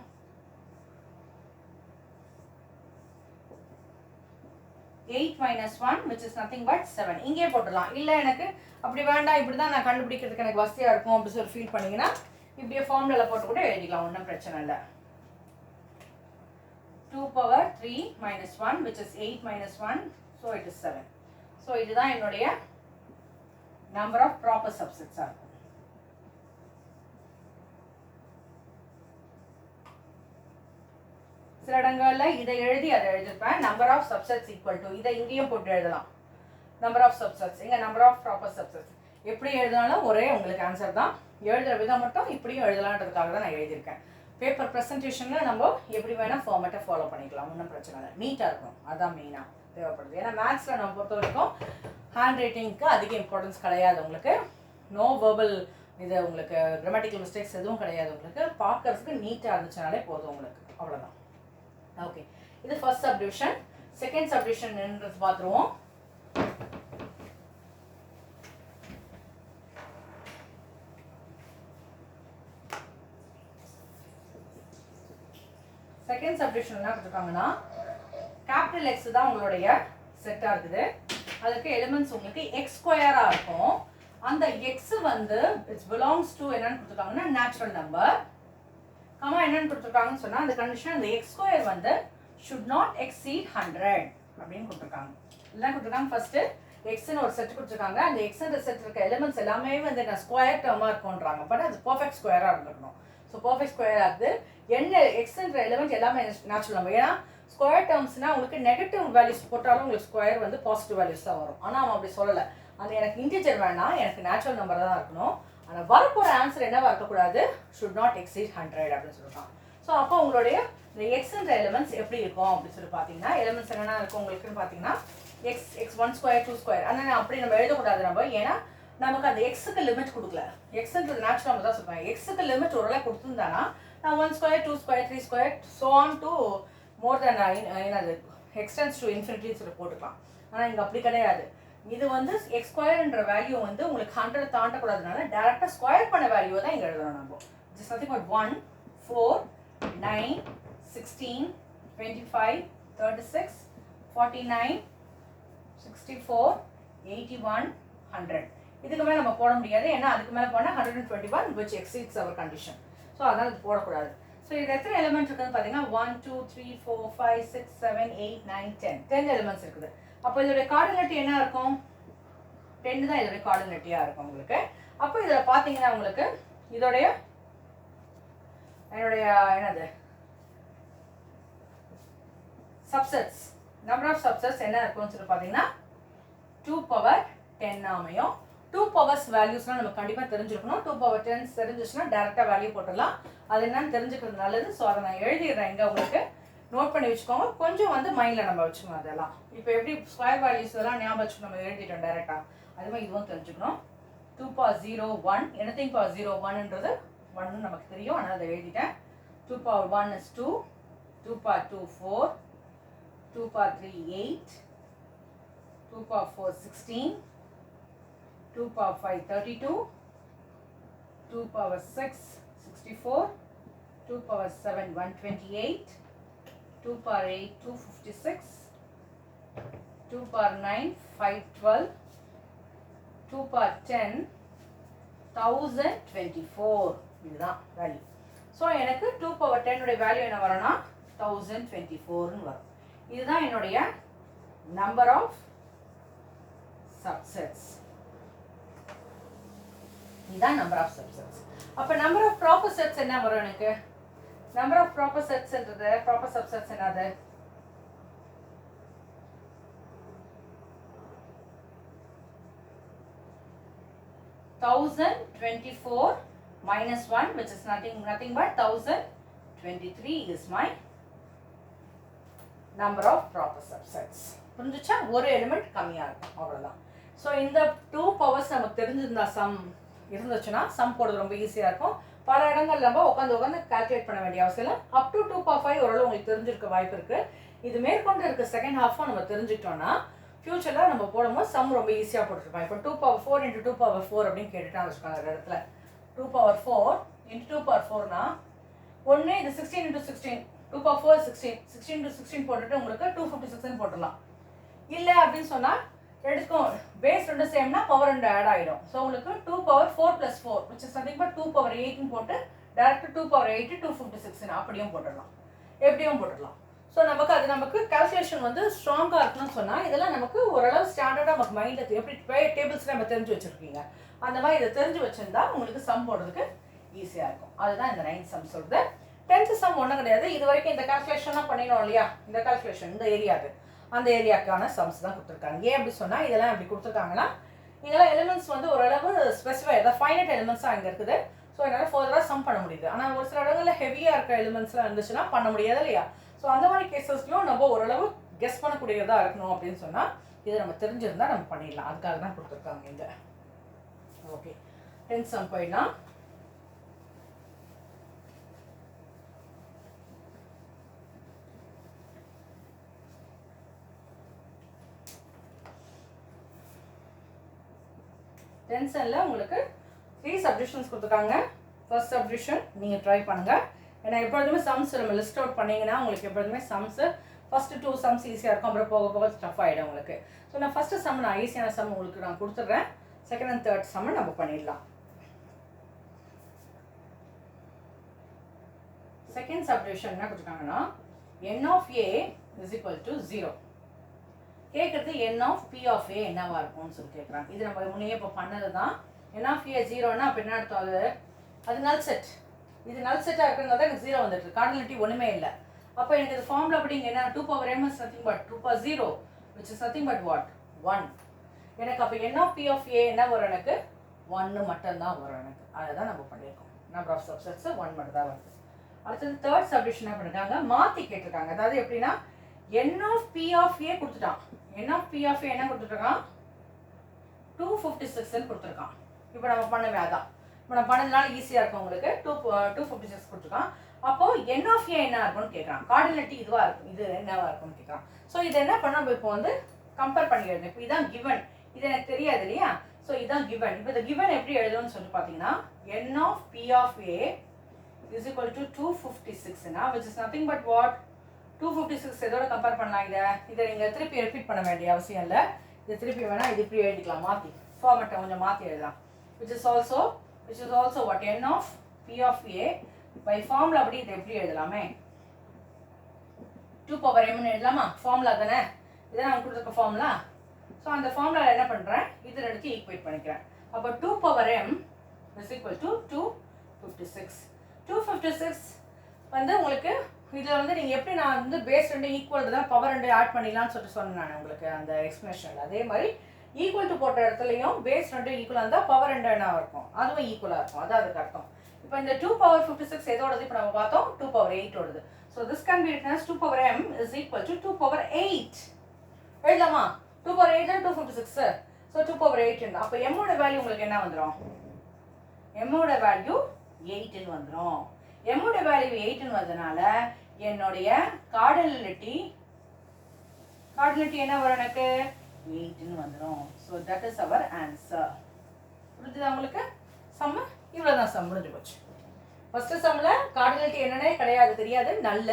8 minus 1 which is nothing but 7. இங்கே போட்டுடலாம். இல்லை எனக்கு அப்படி வேண்டாம், இப்படி தான் நான் கண்டுபிடிக்கிறதுக்கு எனக்கு வசதியாக இருக்கும் அப்படி சொல்லி ஃபீல் பண்ணிங்கன்னா இப்படியே ஃபார்முலாவில் போட்டு கூட எழுதிக்கலாம், ஒன்றும் பிரச்சனை இல்லை. 2 power 3 minus 1 which is 8 minus 1, so it is 7. So இதுதான் என்னுடைய நம்பர் ஆஃப் ப்ராப்பர் சப்செட்ஸாக இருக்கும். சில இடங்களில் இதை எழுதி அதை எழுதிருப்பேன், number of subsets equal to, இதை இங்கேயும் போட்டு எழுதலாம், நம்பர் ஆஃப் சப்செட்ஸ், இங்கே நம்பர் ஆஃப் ப்ராப்பர் சப்செட்ஸ். எப்படி எழுதினாலும் ஒரே உங்களுக்கு ஆன்சர் தான். எழுதுகிற விதம் மட்டும் இப்படியும் எழுதலான்றதுக்காக தான் நான் எழுதியிருக்கேன். பேப்பர் ப்ரெசன்டேஷனில் நம்ம எப்படி வேணால் ஃபார்மேட்டை ஃபாலோ பண்ணிக்கலாம், ஒன்றும் பிரச்சனை இல்லை. நீட்டாக இருக்கும், அதுதான் மெயினாக தேவைப்படுது. ஏன்னா மேத்ஸில் நம்ம பொறுத்த வரைக்கும் ஹேண்ட் ரைட்டிங்க்கு அதிக இம்பார்ட்டன்ஸ் கிடையாது உங்களுக்கு. நோ வெர்பல் இது உங்களுக்கு கிராமட்டிக்கல் மிஸ்டேக்ஸ் எதுவும் கிடையாது உங்களுக்கு. பார்க்கறதுக்கு நீட்டாக இருந்துச்சுனாலே போதும் உங்களுக்கு, அவ்வளோதான். ஓகே, இது ஃபர்ஸ்ட் சப்டிவிஷன். செகண்ட் சப்டிவிஷன் என்னன்றது பார்த்துருவோம். செகண்ட் சப்டிவிஷன் என்ன கொடுத்துருக்காங்கன்னா, கேபிட்டல் எக்ஸ் தான் உங்களுடைய செட்டாக இருக்குது. அதுக்கு எலிமெண்ட்ஸ் உங்களுக்கு எக்ஸ் ஸ்கொயராக இருக்கும். அந்த எக்ஸ் வந்து இட்ஸ் பிலாங்ஸ் டு என்னன்னு கொடுத்துருக்காங்கன்னா நேச்சுரல் நம்பர். கமா என்னன்னு கொடுத்துருக்காங்கன்னு சொன்னால் அந்த கண்டிஷன் அந்த எக்ஸ் ஸ்கொயர் வந்து ஷுட் நாட் எக்ஸீட் 100 அப்படின்னு கொடுத்துருக்காங்க. இதுதான் கொடுத்துருக்காங்க. ஃபர்ஸ்ட் எக்ஸ்ன்னு ஒரு செட் கொடுத்துருக்காங்க. அந்த எக்ஸ்ன்ற செட் இருக்க எலிமெண்ட்ஸ் எல்லாமே வந்து நான் ஸ்கொயர் டேர்மாக இருக்கும்ன்றாங்க. பட் அது பர்ஃபெக்ட் ஸ்கொயராக இருந்துக்கணும். ஸோ பர்ஃபெக்ட் ஸ்கொயராக இருக்குது. என்ன எக்ஸ்ன்ற எலிமெண்ட் எல்லாமே நேச்சுரல் நம்பர். ஏன்னா ஸ்கொயர் டேர்ம்ஸ்னால் உங்களுக்கு நெகட்டிவ் வேல்யூஸ் போட்டாலும் உங்களுக்கு ஸ்கொயர் வந்து பாசிட்டிவ் வேல்யூஸ் தான் வரும். ஆனால் அவன் அப்படி சொல்லலை, அந்த எனக்கு இன்டிஜர் வேணாம், எனக்கு நேச்சுரல் நம்பர் தான் இருக்கணும். ஆனால் வரப்போகிற ஆன்சர் என்னவா இருக்கக்கூடாது, ஷுட் நாட் எக்ஸீட் 100 அப்படின்னு சொல்லியிருக்காங்க. ஸோ அப்போ உங்களுடைய இந்த எக்ஸ்ன்ற எலிமெண்ட்ஸ் எப்படி இருக்கும் அப்படின்னு சொல்லி பார்த்தீங்கன்னா, எலிமெண்ட்ஸ் என்னென்ன இருக்கும் உங்களுக்குன்னு பார்த்தீங்கன்னா, எக்ஸ் 1 ஸ்கொயர் 2 ஸ்கொயர். ஆனால் அப்படி நம்ம எழுதக்கூடாது நம்ம, ஏன்னா நமக்கு அந்த எக்ஸுக்கு லிமிட் கொடுக்கல. எக்ஸ்ன்றது நேச்சுரல் நம்பர் தான் சொல்லுவாங்க. எக்ஸுக்கு லிமிட் ஒரு வேளை கொடுத்துருந்தானா நான் 1 square 2 square 3 square so on to more then என்னது எக்ஸ்டென்ஸ் டு இன்ஃபினிட்டின்னு சொல்லி போட்டுக்கலாம். ஆனால் இங்கே அப்படி கிடையாது. இது வந்து எக்ஸ் ஸ்கொயர்ன்ற வேல்யூ வந்து உங்களுக்கு 100 தாண்டக்கூடாதுனால டேரெக்டாக ஸ்கொயர் பண்ண வேல்யூவை தான் இங்கே எழுதணும் நம்ம. Just nothing but 1 4 9 16 25 36 49 64 81 100. இதுக்கு மேலே நம்ம போட முடியாது, ஏன்னா அதுக்கு மேலே போனால் 121 which exceeds our condition. So அதனால் இது போடக்கூடாது. ஸோ இது எத்தனை எலிமெண்ட் இருக்குதுன்னு பார்த்தீங்கன்னா 1 2 3 4 5 6 7 8 9 10 எலிமெண்ட்ஸ் இருக்குது. அப்போ இதோடைய கார்டினேட்டி என்ன இருக்கும், 10 தான் இதோடைய கார்டினேட்டியாக இருக்கும் உங்களுக்கு. அப்போ இதில் பார்த்தீங்கன்னா உங்களுக்கு இதோடைய என்னுடைய என்னது சப்செட்ஸ் நம்பர் ஆஃப் சப்செட்ஸ் என்ன இருக்கும்னு சொல்லி பார்த்தீங்கன்னா 2 power 10 அமையும். 2 powers வேல்யூஸ்லாம் நம்ம கண்டிப்பாக தெரிஞ்சுக்கணும். 2 power 10 தெரிஞ்சிச்சுன்னா டேரெக்டாக வேல்யூ போட்டுடலாம். அது என்னன்னு தெரிஞ்சுக்கிறது நல்லது. ஸோ அதை நான் எழுதிடுறேன், இங்கே உங்களுக்கு நோட் பண்ணி வச்சுக்கோங்க. கொஞ்சம் வந்து மைண்டில் நம்ம வச்சுக்கணும் அதெல்லாம். இப்போ எப்படி ஸ்கொயர் வேல்யூஸ் எல்லாம் ஞாபகம் வச்சுக்கணும், நம்ம எழுதிட்டோம் டேரெக்டாக. அது மாதிரி இதுவும் தெரிஞ்சுக்கணும். 2 power 0 1 anything power 0 1ன்றது 1 நமக்கு தெரியும், ஆனால் அதை எழுதிட்டேன். 2 power 1 is 2, 2 power 2 4, 2 power 3 8, 2 power 4 16, 2 power 5 32, 2 power 6 64, 2 power 7 128, 2 power 8 256, 2 power 9 512, 2 power 10 1024. இதுதான் வேல்யூ. ஸோ எனக்கு 2 power 10 உடைய வேல்யூ என்ன வரும்னா 1024 வரும். இதுதான் என்னுடைய நம்பர் ஆஃப் சப்செட்ஸ். இதுதான் நம்பர் ஆஃப் சப்செட்ஸ். அப்போ நம்பர் ஆஃப் ப்ராப்பர் செட்ஸ் என்ன வரும் எனக்கு? நம்பர் ஆஃப் ப்ராப்பர் செட்ஸ்ன்றது ப்ராப்பர் சப்செட்ஸ் என்னது? (1024) minus 1, which is nothing but 1023 is my number of proper subsets. புரிஞ்சுச்சா? ஒரு எலிமெண்ட் கம்மியா இருக்கும், அவ்வளவுதான். ஸோ இந்த 2 பவர்ஸ் நமக்கு தெரிஞ்சிருந்தா சம் இருந்துச்சுன்னா சம் போடுறது ரொம்ப ஈஸியா இருக்கும். பல இடங்கள்ல நம்ம உட்காந்து கால்குலேட் பண்ண வேண்டிய அவசியம் இல்லை. அப் டு 2 power 5 ஓரளவு உங்களுக்கு தெரிஞ்சிருக்க வாய்ப்பு இருக்கு. இது மேற்கொண்டு இருக்க செகண்ட் ஹாஃபும் நம்ம தெரிஞ்சுக்கிட்டோம்னா ஃபியூச்சரில் நம்ம போடும்போது சம் ரொம்ப ஈஸியாக போட்டுருப்போம். இப்போ 2 power 4 into 2 power 4 அப்படின்னு கேட்டுட்டாங்க வச்சுக்கோங்க. அந்த இடத்துல 2 power 4 into 2 power 4னா ஒன்று இது 16 into 16, 2 power 4 16, 16 into 16 போட்டுட்டு உங்களுக்கு 256 போட்டுடலாம். இல்லை அப்படின்னு சொன்னால் ரெண்டுக்கும் பேஸ் ரெண்டு சேம்னா பவர் ரெண்டு ஆட் ஆகிடும். ஸோ உங்களுக்கு 2 power 4 plus 4 which is nothing but 2 power 8 போட்டு டேரக்ட் 2 power 8 256 அப்படியும் போட்டுடலாம், எப்படியும் போட்டுடலாம். ஸோ நமக்கு கால்குலேஷன் வந்து ஸ்ட்ராங்காக இருக்கணும்னு சொன்னால் இதெல்லாம் நமக்கு ஓரளவு ஸ்டாண்டர்டாக நமக்கு மைண்டில் எப்படி டேபிள்ஸ் நம்ம தெரிஞ்சு வச்சுருக்கீங்க அந்த மாதிரி இதை தெரிஞ்சு வச்சுருந்தா உங்களுக்கு சம் போடுறதுக்கு ஈஸியாக இருக்கும். அதுதான் இந்த 9 சம் சொல்கிறது. 10th சம் ஒன்றும் கிடையாது. இது வரைக்கும் இந்த கால்குலேஷன்லாம் பண்ணிடணும் இல்லையா? இந்த கால்குலேஷன் இந்த ஏரியாவுக்கு அந்த ஏரியாவுக்கான சம்ஸ் தான் கொடுத்துருக்காங்க. ஏன் அப்படி சொன்னால் இதெல்லாம் எப்படி கொடுத்துருக்காங்கன்னா இதெல்லாம் எலிமெண்ட்ஸ் வந்து ஓரளவு ஸ்பெசிஃபை அதாவது ஃபைனட் எலிமெண்ட்ஸாக அங்கே இருக்குது. ஸோ என்னால் ஃபர்தராக சம் பண்ண முடியுது. ஆனால் ஒரு சில இடங்களில் ஹெவியாக இருக்க எலிமெண்ட்ஸ்லாம் இருந்துச்சுன்னா பண்ண முடியாது இல்லையா? ஸோ அந்த மாதிரி கேசஸ்லையும் நம்ம ஓரளவு கெஸ் பண்ணக்கூடியதாக இருக்கணும் அப்படின்னு சொன்னால் இதை நம்ம தெரிஞ்சிருந்தால் நம்ம பண்ணிடலாம். அதுக்காக தான் கொடுத்துருக்காங்க இங்கே. ஓகே, 10th சம் போயிடலாம். டென்ஷனில் உங்களுக்கு 3 சப்டிவிஷன்ஸ் கொடுத்துருக்காங்க. ஃபர்ஸ்ட் சப்டிவிஷன் நீங்கள் ட்ரை பண்ணுங்கள். ஏன்னா எப்பொழுதுமே சம்ஸ் நம்ம லிஸ்ட் அவுட் பண்ணிங்கன்னா உங்களுக்கு எப்பொழுதுமே சம்ஸு ஃபஸ்ட்டு 2 சம்ஸ் ஈஸியாக இருக்கும், அப்புறம் போக போக ஸ்டஃப் ஆகிடும் உங்களுக்கு. ஸோ நான் ஃபஸ்ட்டு சம் நான் ஈஸியான சம் உங்களுக்கு நான் கொடுத்துட்றேன். செகண்ட் அண்ட் தேர்ட் சம்மை நம்ம பண்ணிடலாம். செகண்ட் சப்டிவிஷன் என்ன கொடுத்துருக்காங்கன்னா n of a is equal to 0. கேட்குறது n of p of a என்னவா இருக்கும்னு சொல்லி கேட்குறாங்க. இது நம்ம முன்னே இப்போ பண்ணது தான். n of a 0னா அப்போ என்ன அர்த்தம்? அது நல் செட். இது நல் செட்டாக இருக்கிறதுனால தான் எனக்கு 0 வந்துட்டு, கார்டினலிட்டி ஒன்றுமே இல்லை. அப்போ எனக்கு இது ஃபார்முலா அப்படிங்க என்ன 2 power m is nothing but 2 power 0 which is nothing but what 1. எனக்கு அப்போ n of p of a என்ன வரும்? எனக்கு 1 மட்டும்தான் வரும் எனக்கு. அதை தான் நம்ம பண்ணியிருக்கோம். நம்பர் ஆஃப் சப்செட்ஸ் 1 மட்டும் தான் வருது. அடுத்தது தேர்ட் சப்டிவிஷன் என்ன பண்ணிருக்காங்க? மாற்றி கேட்டிருக்காங்க. அதாவது எப்படின்னா n of p of a கொடுத்துட்டான். n of p of a என்ன கொடுத்துருக்கான்? 256 கொடுத்துருக்கான். இப்போ நம்ம பண்ணவே அதான். இப்போ நம்ம பண்ணதுனால ஈஸியாக இருக்கும் உங்களுக்கு. 256 கொடுத்துருக்கான். அப்போ n of a என்ன இருக்கும்னு கேட்குறான். கார்டினலிட்டி இதுவாக இருக்கும், இது என்னவா இருக்கும்னு கேட்குறான். ஸோ இதை என்ன பண்ண நம்ம இப்போ வந்து கம்பேர் பண்ணி எழுதணும். இப்போ இதான் கிவன், இது எனக்கு தெரியாது இல்லையா? ஸோ இதான் கிவன். இப்போ இந்த கிவன் எப்படி எழுதணும்னு சொல்லிட்டு பார்த்தீங்கன்னா n of p of a is equal to 256 which is nothing but what 256 எதோட கம்பேர் பண்ணலாம்? இதை நீங்கள் திருப்பி ரிப்பீட் பண்ண வேண்டிய அவசியம் இல்லை. இது திருப்பி வேணால் இது இப்படி எழுதிக்கலாம், மாற்றி ஃபார்மெட்டை கொஞ்சம் மாற்றி எழுதலாம். which is also what n of p of a by formula அப்படி இதை எப்படி எழுதலாமே 2 power m எழுதலாமா? ஃபார்முலா தானே, இதை நான் கொடுத்துருக்க ஃபார்முலா. ஸோ அந்த ஃபார்முலா என்ன பண்ணுறேன்? இது ரெண்டுத்தையும் ஈக்குவேட் பண்ணிக்கிறேன். அப்போ 2 power m is equal to 256. 256 வந்து உங்களுக்கு இதில் வந்து நீங்கள் எப்படி நான் வந்து பேஸ் ரெண்டு ஈக்குவல் தான் பவர் ரெண்டு ஆட் பண்ணிடலாம்னு சொல்லிட்டு சொன்னேன் நான் உங்களுக்கு அந்த எக்ஸ்பிளேஷனில். அதே மாதிரி ஈக்குவல் டு போட்ட இடத்துலையும் பேஸ் ரெண்டு ஈக்குவலாக இருந்தால் பவர் ரெண்டு என்ன இருக்கும், அதுவும் ஈக்குவலாக இருக்கும். அதான் அதுக்கு அர்த்தம். இப்போ இந்த 2 power 56 எதோடது? இப்போ நம்ம பார்த்தோம் 2 power 8 ஓடுது. So this can be written as 2 power m is equal to 2 power 8. எழுதலாமா? 2 power 8 தான் 256. So 2 power 8. அப்போ m ஓட வேல்யூ உங்களுக்கு என்ன வந்துடும்? m ஓட வேல்யூ 8 வந்துடும். m ஓட வேல்யூ 8 வந்ததுனால என்னுடைய கார்டினலிட்டி என்ன வரும்? எனக்கு 8 வந்துடும். So that is our answer. புரிஞ்சுதா உங்களுக்கு? சம்மு இவ்வளோதான், சம் முடிஞ்சு போச்சு. ஃபஸ்ட்டு சம்மில் கார்டினலிட்டி என்னன்னே கிடையாது, தெரியாது, நல்ல.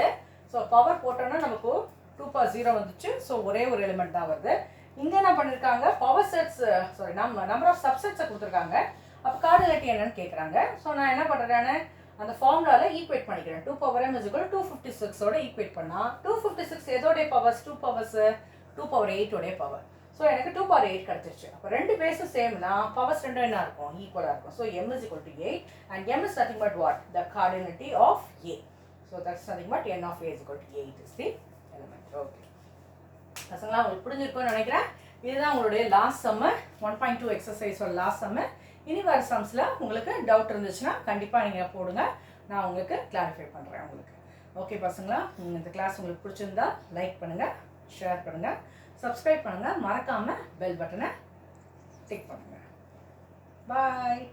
ஸோ பவர் போட்டோன்னா நமக்கு 2 பவர் 0 வந்துச்சு. ஸோ ஒரே ஒரு எலிமெண்ட் தான் வருது. இங்கே என்ன பண்ணியிருக்காங்க, power sets sorry number of சப்செட்ஸை கொடுத்துருக்காங்க. அப்போ கார்டினலிட்டி என்னன்னு கேட்குறாங்க. ஸோ நான் என்ன பண்ணுறேன்னு அந்த ஃபார்முலாவில் ஈக்குவேட் பண்ணிக்கிறேன். 2 power m = 256ஓட ஈக்குவேட் பண்ணால் 256 எதோடைய powers? 2 powers 2 power 8 power. So எனக்கு 2 power 8 கிடச்சிருச்சு. அப்போ ரெண்டு பேஸும் சேம்னா பவர்ஸ் ரெண்டும் என்ன இருக்கும்? ஈக்குவலாக இருக்கும். So m = 8 and m is nothing but what? The cardinality of A. So that's nothing but n of A = 8 is the element. Okay. பசங்களா உங்களுக்கு புரிஞ்சிருக்கும்னு நினைக்கிறேன். இதுதான் உங்களுடைய லாஸ்ட் சம்மு, 1.2 எக்ஸசைஸோட லாஸ்ட் சம்மு. இனி வர சம்ஸில் உங்களுக்கு டவுட் இருந்துச்சுன்னா கண்டிப்பாக நீங்கள் போடுங்க, நான் உங்களுக்கு கிளாரிஃபை பண்ணுறேன் உங்களுக்கு. ஓகே பசங்களா, இந்த கிளாஸ் உங்களுக்கு பிடிச்சிருந்தா லைக் பண்ணுங்கள், ஷேர் பண்ணுங்கள், சப்ஸ்கிரைப் பண்ணுங்கள், மறக்காமல் பெல் பட்டனை டிக் பண்ணுங்கள். பாய்.